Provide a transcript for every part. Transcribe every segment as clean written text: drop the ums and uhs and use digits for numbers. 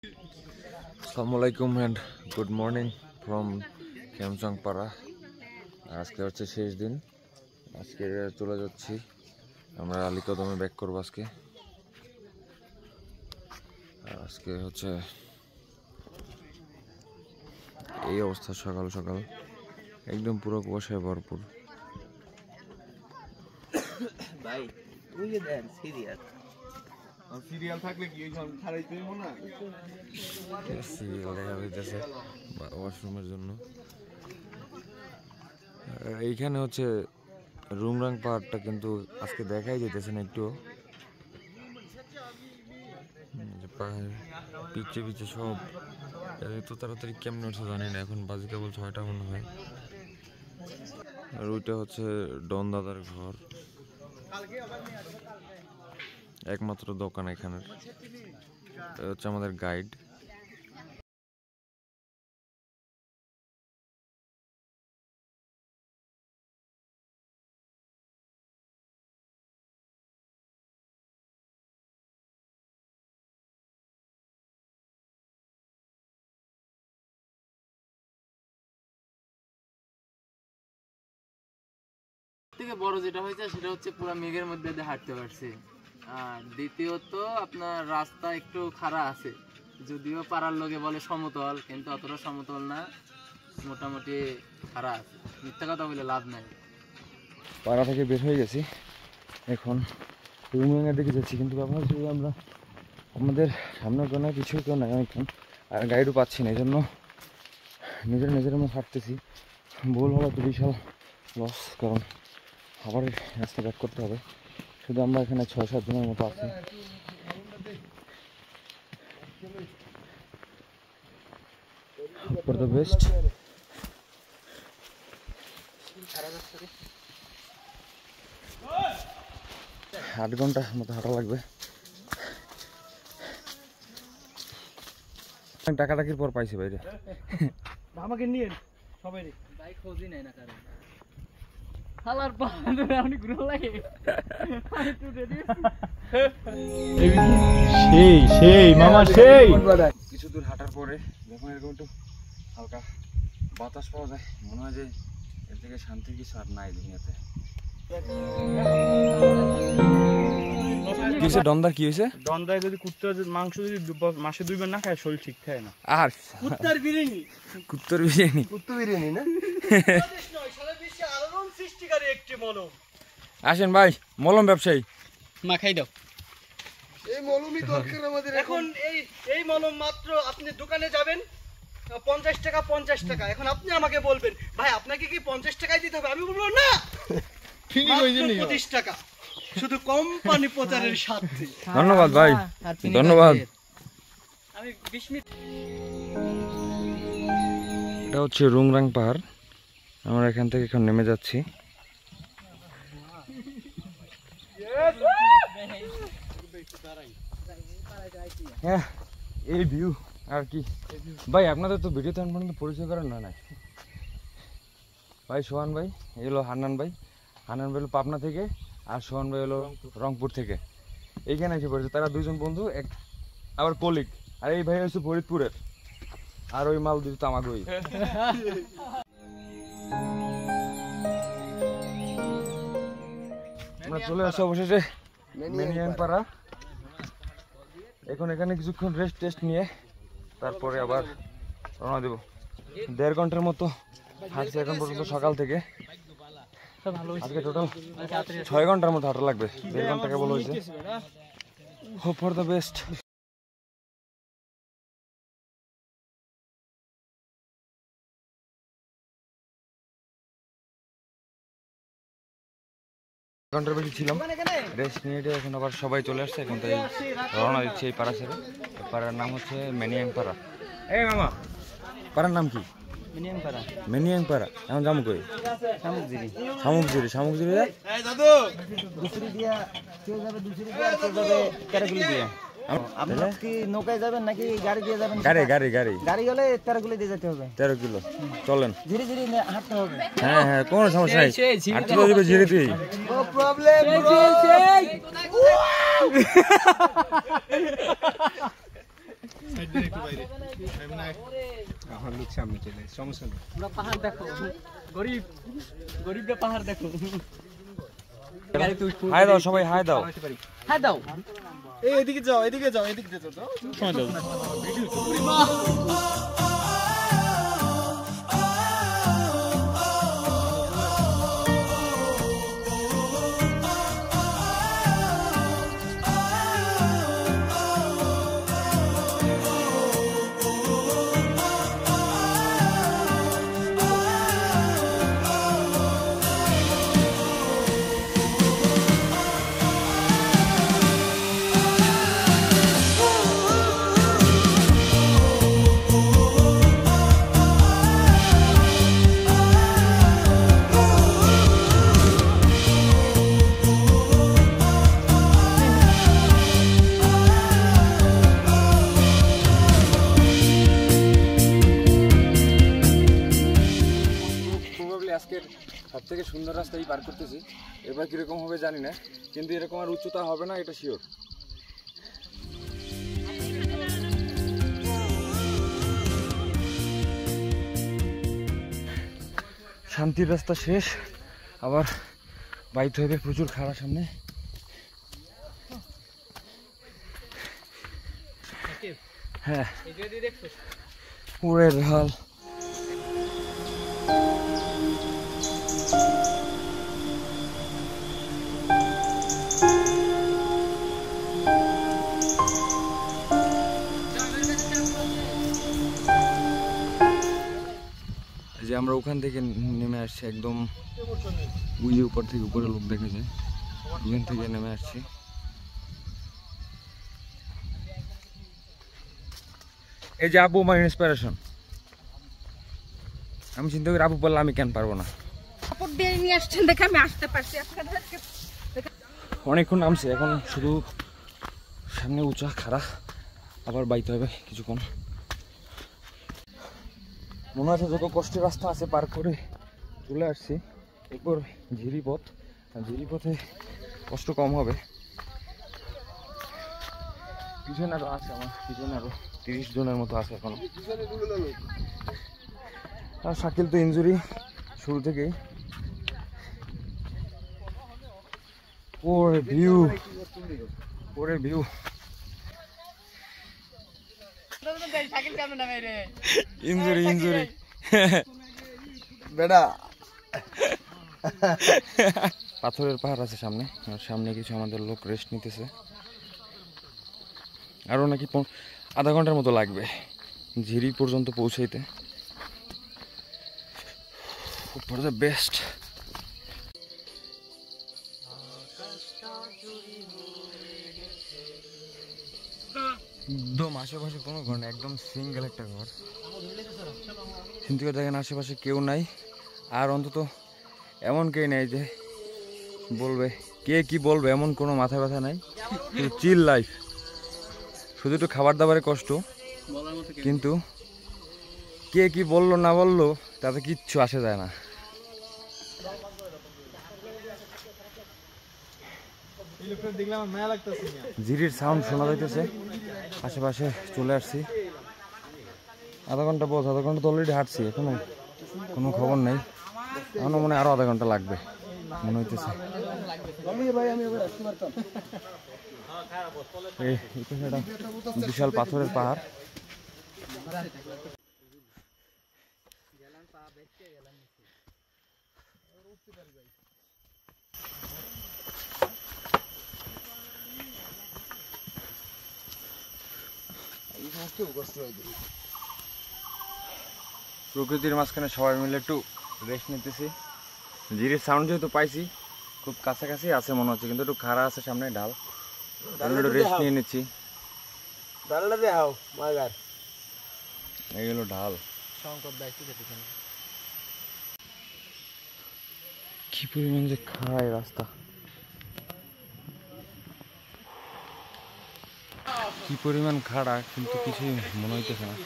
আসসালামুআলাইকুম and good morning from খেমচাংপাড়া। আজকে হচ্ছে শেষ দিন, আজকে চলে যাচ্ছি আমরা আলীকদমে ব্যাক করবো। আজকে হচ্ছে এই অবস্থা, সকাল সকাল একদম পুরো কুয়াশায় ভরপুর। ভাই তুই দেন সিরিয়াল সিরিয়াল থাকলে কি ওইখানে ছাড়াইতে হইব না? সিরিয়াল দেখা হইতেছে ওয়াশরুমের জন্য। এইখানে হচ্ছে রুমরাং পাহাড়টা কিন্তু আজকে দেখাই যেতেছে না একটু। পাহাড় পিছে পিছে সব এত তাড়াতাড়ি কেমন হচ্ছে জানি না। এখন বাজে কেবল 6টা মনে হয়। আর ওইটা হচ্ছে ডন দাদার ঘর, একমাত্র দোকান এখানের। হচ্ছে আমাদের গাইড। থেকে বড় যেটা হয়েছে সেটা হচ্ছে পুরো মেঘের মধ্যে দিয়ে হাঁটতে পারছি। আর দ্বিতীয়ত আপনার রাস্তা একটু খাড়া আছে, যদিও পাড়ার লোকে বলে সমতল, কিন্তু অতটা সমতল না, মোটামুটি খাড়া আছে। মিথ্যা কথা বলে লাভ নাই। পাড়া থেকে বের হয়ে গেছি, এখন রুমরাঙের দিকে যাচ্ছি। কিন্তু ব্যাপার হচ্ছে আমরা আমাদের সামনে কেউ না পিছু কেউ নাই এখন, আর গাইডও পাচ্ছি না। এই জন্য নিজের মধ্যে হাঁটতেছি। ভুল হলো তো বিশাল লস, কারণ আবার রাস্তা ব্যাক করতে হবে। শুধু আমরা এখানে 6-7 জনের মতো আছি। For the best. 8 ঘন্টা মতো হাঁটা লাগবে। টাকাটাকির পর পাইছি বাইরে। আমাকে নিয়ে সবাই বাইক খোঁজই নাই না কারণ হালার পাহাড়ে আপনি ঘুরে লাগে। সেই মামা সেই কিছু দূর হাঁটার পরে যখন এরকম একটু হালকা বাতাস পাওয়া যায়, মনে হয় যে এর থেকে শান্তির কিছু আর নাই দুনিয়াতে। কি হয়েছে ডন্দার? কি হয়েছে? দন্দায় যদি কুত্তার মাংস যদি মাসে 2 বার না খায় শরীর ঠিক থাকে না। আর কুত্তার বিরিয়ানি কুত্তর বিরিয়ানি, কুত্তা বিরিয়ানি না সারা বিশ্বে আলোড়ন সৃষ্টিকারী একটি মলম। আসেন ভাই, মলম ব্যবসায়ী মাখাই দাও। এই মলমই দরকার আমাদের এখন। এই মলম মাত্র আপনি দোকানে যাবেন 50 টাকা 50 টাকা। এখন আপনি আমাকে বলবেন ভাই আপনাকে কি 50 টাকায় দিতে হবে? আমি বলবো না, মাত্র 25 টাকা, শুধু কোম্পানি প্রচারের স্বার্থে। ধন্যবাদ ভাই, ধন্যবাদ। আমি 20 মিনিট। এটা হচ্ছে রুমরাং পাহাড়। আমরা এখান থেকে এখন নেমে যাচ্ছি। হ্যাঁ, এই ভিউ আর কি ভাই। আপনাদের তো ভিডিও তেমন পর্যন্ত পরিচয় করেন না। ভাই সোহান ভাই, এই হলো হান্নান ভাই। হান্নান ভাই হলো পাবনা থেকে, আর সোহান ভাই হলো রংপুর থেকে। এইখানে এসে পড়েছে তারা 2জন বন্ধু, এক আবার কলিগ। আর এই ভাই হচ্ছে ফরিদপুরের, আর ওই মাল দিত আমাগোই। আমরা চলে আসছি অবশেষে মেনিয়াংপাড়া। এখন এখানে কিছুক্ষণ রেস্ট নিয়ে তারপরে আবার রওনা দেব। 1.5 ঘন্টার মতো হাঁটছি এখন পর্যন্ত সকাল থেকে। আজকে টোটাল 6 ঘন্টার মতো হাঁটা লাগবে। 1.5 ঘন্টা কেবল হয়েছে। Hope for the best. ঘন্টার বেশি ছিলাম, রেস্ট নিয়ে এখন আবার সবাই চলে আসছে। এখন তাই রওনা দিচ্ছে এই পাড়া ছেড়ে। পাড়ার নাম হচ্ছে মেনিয়াংপাড়া। এই মামা, পাড়ার নাম কি? মেনিয়াংপাড়া। এখন যাবো কই? শামুকজিরি। আপনারা কি নৌকায় যাবেন নাকি গাড়ি দিয়ে যাবেন? গাড়ি হলে 13 কিলো দিয়ে যেতে হবে। 13 কিলো চলেন। ধীরে ধীরে হাঁটতে হবে। হ্যাঁ, কোনো সমস্যা নাই। হাঁটতে তো দিবে ধীরে। No problem. পুরা পাহাড় দেখো, গরিব গরিবদের পাহাড় দেখো। হাই দাও সবাই, হাই দাও। হ্যাঁ দাও। এদিকে যাও, এদিকে যাও, এদিকে যাও। প্রবাবলি আজকের সব থেকে সুন্দর রাস্তাই পার করতেছি। এবার কীরকম হবে জানি না, কিন্তু এরকম আর উচ্চতা হবে না, এটা শিওর। শান্তির রাস্তা শেষ, আবার বাইতে হবে প্রচুর খাড়া সামনে। হ্যাঁ পুরো ঢাল। যে আমরা ওখান থেকে নেমে আসছি, একদম ওই যে উপর থেকে উপরে লোক দেখে যায়, ওখান থেকে নেমে আসছি। এই যে আপু আমার ইন্সপিরেশন। আমি চিন্তা করি আপু বললে আমি কেন পারবো না। নিয়ে আসছেন দেখে আমি আসতে পারছি। অনেকক্ষণ নামছে, এখন শুধু সামনে উঁচা খাড়া, আবার বাইতে হবে কিছুক্ষণ। মনে হচ্ছে যত কষ্টের রাস্তা আছে পার করে চলে আসছি। এরপর ঝিরিপথ, আর ঝিরিপথে কষ্ট কম হবে। পিছনে আরো আছে, আমার পিছনে আরো 30 জনের মতো আছে এখনো। আর শাকিল তো ইনজুরি শুরু থেকেই। ওরে ভিউ, ওরে ভিউ। ইনজুরি ইনজুরি বেটা। পাথরের পাহাড় আছে সামনে, আর সামনে কিছু আমাদের লোক রেস্ট নিতেছে। আরও নাকি আধা ঘন্টার মতো লাগবে ঝিরি পর্যন্ত পৌঁছাইতে। For the best. একদম আশেপাশে কোনো ঘর নেই, একদম সিঙ্গেল একটা ঘর। কিন্তু দেখেন আশেপাশে কেউ নাই, আর অন্তত এমন কেউ নেই যে বলবে কে কি বলবে, এমন কোনো মাথা ব্যথা নাই। শুধু চিল লাইফ, শুধু একটু খাবার দাবারের কষ্ট, কিন্তু কে কি বললো না বললো তাতে কিচ্ছু আসে যায় না। ঝিরির সাউন্ড শোনা যাইতেছে, আশেপাশে চলে আসছি। আধা ঘন্টা আধা ঘন্টা তো অলরেডি হাঁটছি, এখনো কোনো খবর নেই। এখনো মনে হয় আরো আধা ঘন্টা লাগবে মনে হইতেছে। বিশাল পাথরের পাহাড়। প্রকৃতির মাঝখানে সবাই মিলে একটু রেস্ট নিতেছি। ঝিরির সাউন্ড যেহেতু পাইছি, খুব কাছাকাছি আছে মনে হচ্ছে, কিন্তু একটু খাড়া আছে সামনে ঢাল, একটু রেস্ট নিয়ে নিচ্ছি। এগুলো ঢাল কি পরিমাণ যে খাড়ায় রাস্তা, কি পরিমাণ খাড়া, কিন্তু কিছুই মনে হইতেছে না।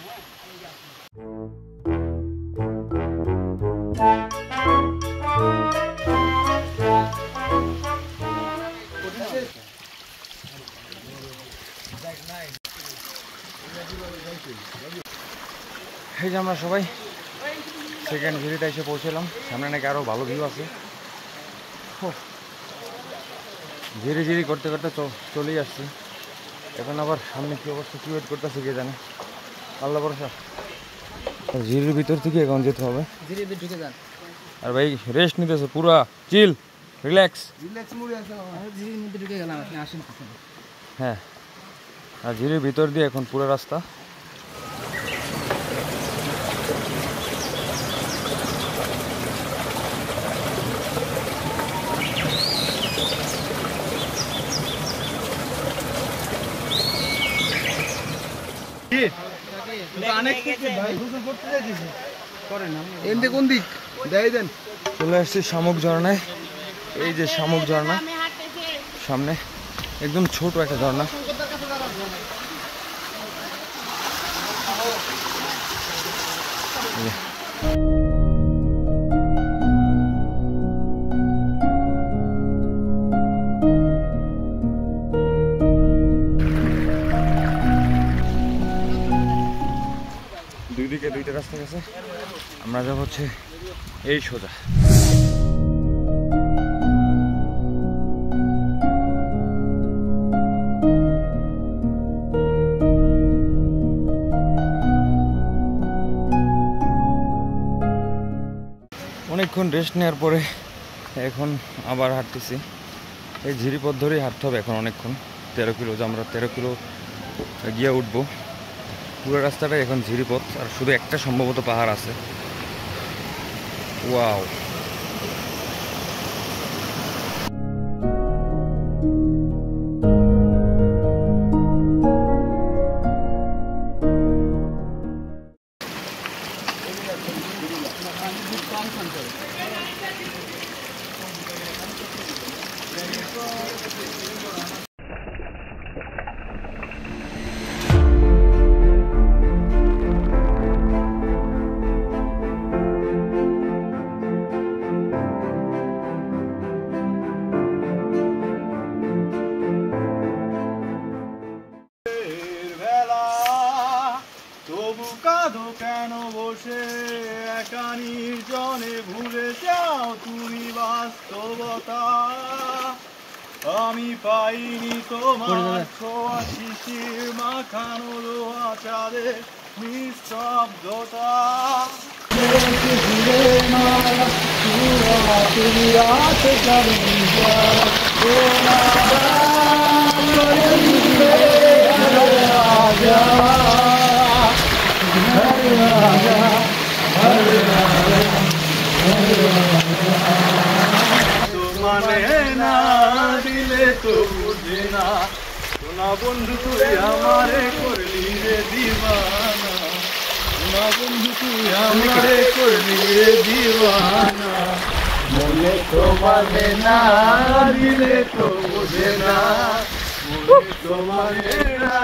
এই যে আমরা সবাই সেকেন্ড ঝিরিতে এসে পৌঁছলাম। সামনে নাকি আরও ভালো ভিউ আছে। ঝিরি ঝিরি করতে করতে চলেই আসছি। এখন আবার সামনে কী অবস্থা, কী ওয়েট করতেছে কে জানে, আল্লাহ ভরসা। ঝিরির ভিতর থেকে এখন যেতে হবে। ধীরে ধীরে ঢুকে যান। আর ভাই রেস্ট নিতেছে, পুরা চিল রিল্যাক্স। ঝিরির মধ্যে ঢুকে গেলাম, আপনি আসেন। হ্যাঁ, আর ঝিরির ভিতর দিয়ে এখন পুরো রাস্তা। কোন দিক দেয় দেন। চলে আসছি শামুক ঝর্ণায়। এই যে শামুক ঝর্ণা সামনে, একদম ছোট একটা ঝর্ণা। দুই দিকে দুইটা রাস্তা গেছে, আমরা যাব হচ্ছে এই সোজা। অনেকক্ষণ রেস্ট নেওয়ার পরে এখন আবার হাঁটতেছি। এই ঝিরিপথ ধরেই হাঁটতে হবে এখন অনেকক্ষণ। 13 কিলো, যে আমরা 13 কিলো গিয়ে উঠবো। পুরো রাস্তাটাই এখন ঝিরিপথ, আর শুধু একটা সম্ভবত পাহাড় আছে। ওয়াও, তবু কাঁদো কেন বসে একা নির্জনে, ভুলে যাও তুমি বাস্তবতা। আমি পাইনি তোমার ছোঁয়া, শিশির মাখানো লোহা চাঁদে নিস্তব্ধতা। মানে না দিলে তো বুঝে না, সোনা বন্ধু তুই আমারে করলি রে দিবানা, সোনা বন্ধু তুই আমারে করলি রে দিবানা। মনে তো মানে না দিলে তো বুঝে না, মনে তো মানে না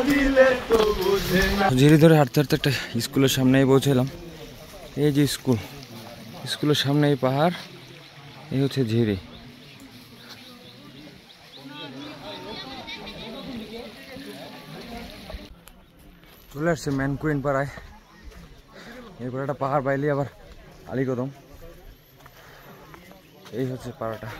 দিলে তো বুঝে না। ঝিরি ধরে হাঁটতে হাঁটতে একটা স্কুলের সামনেই পৌঁছলাম। এই যে স্কুল, স্কুলের সামনে এই পাহাড়, এই হচ্ছে ঝিরি। চলে আসছে ম্যানকুইন পাড়ায়। এরপর একটা পাহাড় বাইলি আবার আলীকদম। এই হচ্ছে পাড়াটা।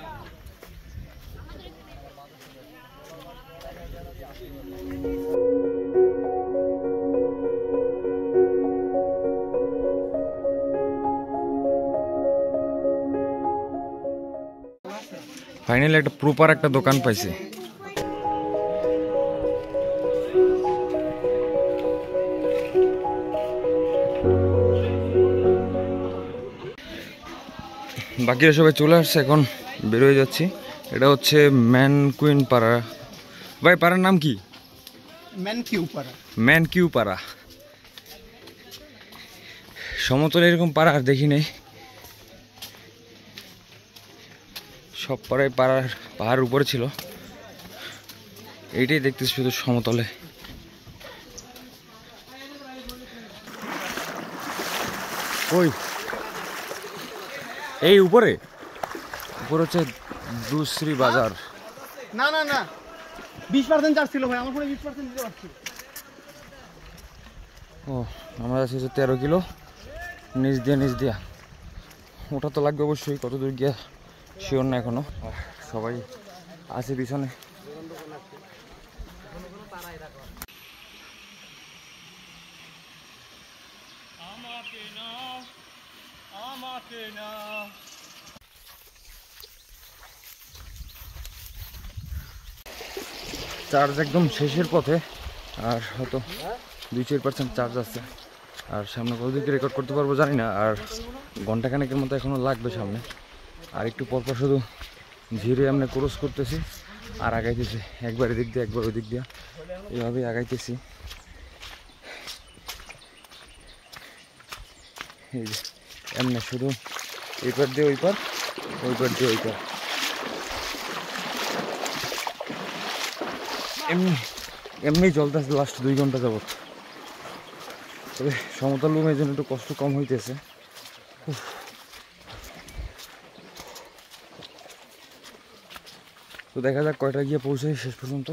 ফাইনালি একটা প্রপার একটা দোকান পাইছি। বাকিরা সবাই চলে আসছে, এখন বেরোয় যাচ্ছি। এটা হচ্ছে ম্যানকুইন পাড়া। ভাই পাড়ার নাম কি? ম্যানকিউ পাড়া। সমতলে এরকম পাড়া আর দেখি নেই। সব পাড়ায় পাহাড়ের উপরে ছিল, এইটাই দেখতেছি শুধু সমতলে। ওই এই উপরে হচ্ছে দুশ্রী বাজার। না না না, 20% চার্জ ছিল ভাই, আমার ফোনে 20% দিতে পারছি। ও আমরা যাচ্ছি যে 13 কিলো নিচ দিয়া ওটা তো লাগবে অবশ্যই, কত দূর গিয়া শিওর না এখনো। সবাই আছে পিছনে। চার্জ একদম শেষের পথে, আর হয়তো 2-4% চার্জ আছে। আর সামনে কতদিকে রেকর্ড করতে পারবো জানি না, আর ঘন্টাখানেকের মতো এখনো লাগবে সামনে। আর একটু পরপর শুধু ধীরে আমরা ক্রস করতেছি আর আগাইতেছি, একবার এদিক দিয়ে একবার ওই দিক দিয়ে, এইভাবেই আগাইতেছি। এই যে এমনি শুধু এই পার দিয়ে ওই পার, ওই পার দিয়ে ওই পার, এমনি চলতেছে লাস্ট 2 ঘন্টা যাবত। তবে সমতল রুমের জন্য একটু কষ্ট কম হইতেছে। তো দেখা যাক কয়টা গিয়ে পৌঁছাই শেষ পর্যন্ত,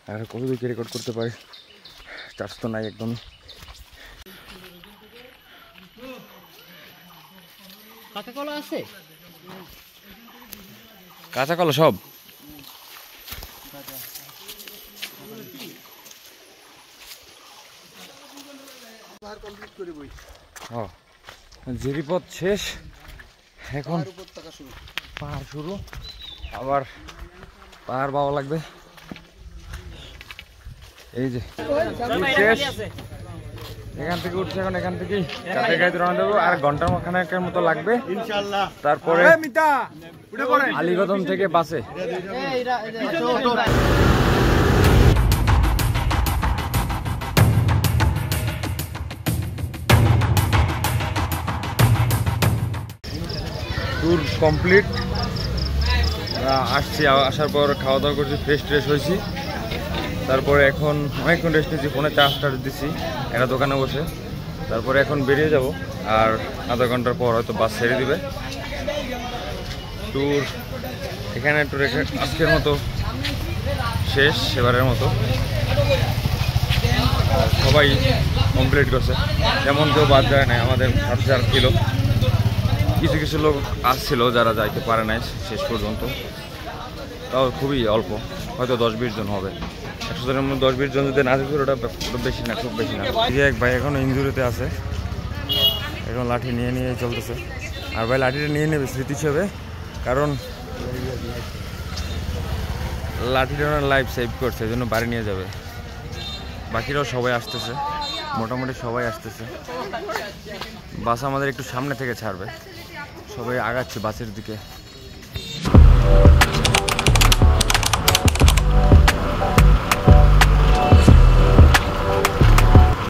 আর কত দিকে রেকর্ড করতে পারি। চার্জ তো নাই একদমই। কাঁচা কলা আছে? কাঁচা কলা সব জিরিপথ শেষ, এখন পাহাড় শুরু। আবার পাহাড় পাওয়া লাগবে। এই যে শেষ, এখান থেকে উঠছে, এখন এখান থেকেই কাছে গাড়িতে রওনা দেবো। আর ঘন্টার খানেকের মতো লাগবে ইনশাআল্লাহ। তারপরে আলীকদম থেকে বাসে। Tour complete. আসছি, আসার পর খাওয়া দাওয়া করছি, ফ্রেশ ট্রেশ হয়েছি। তারপরে এখন অনেকক্ষণ রেস্ট নিয়েছি, ফোনে চার্জ দিচ্ছি একটা দোকানে বসে। তারপরে এখন বেরিয়ে যাব, আর আধা ঘন্টার পর হয়তো বাস ছেড়ে দিবে। ট্যুর এখানে একটু রেখে আজকের মতো শেষ, সেবারের মতো। সবাই কমপ্লিট করছে, তেমন কেউ বাদ যায় না। আমাদের 7,000 ছিল, কিছু কিছু লোক আসছিল যারা যাইতে পারে নাই শেষ পর্যন্ত, তাও খুবই অল্প, হয়তো 10-20 জন হবে। 100 জনের মধ্যে 10-20 জন যদি না যেত, ওটা বেশি না, খুব বেশি না। এই যে এক ভাই এখন ইঞ্জুরিতে আছে, এখন লাঠি নিয়ে চলতেছে। আর ভাই লাঠিটা নিয়ে নেবে স্মৃতি হিসেবে, কারণ লাঠিটা ওনার লাইফ সেভ করছে, এই জন্য বাড়ি নিয়ে যাবে। বাকিরাও সবাই আসতেছে, মোটামুটি সবাই আসতেছে। বাস আমাদের একটু সামনে থেকে ছাড়বে, সবাই আগাচ্ছে বাসের দিকে।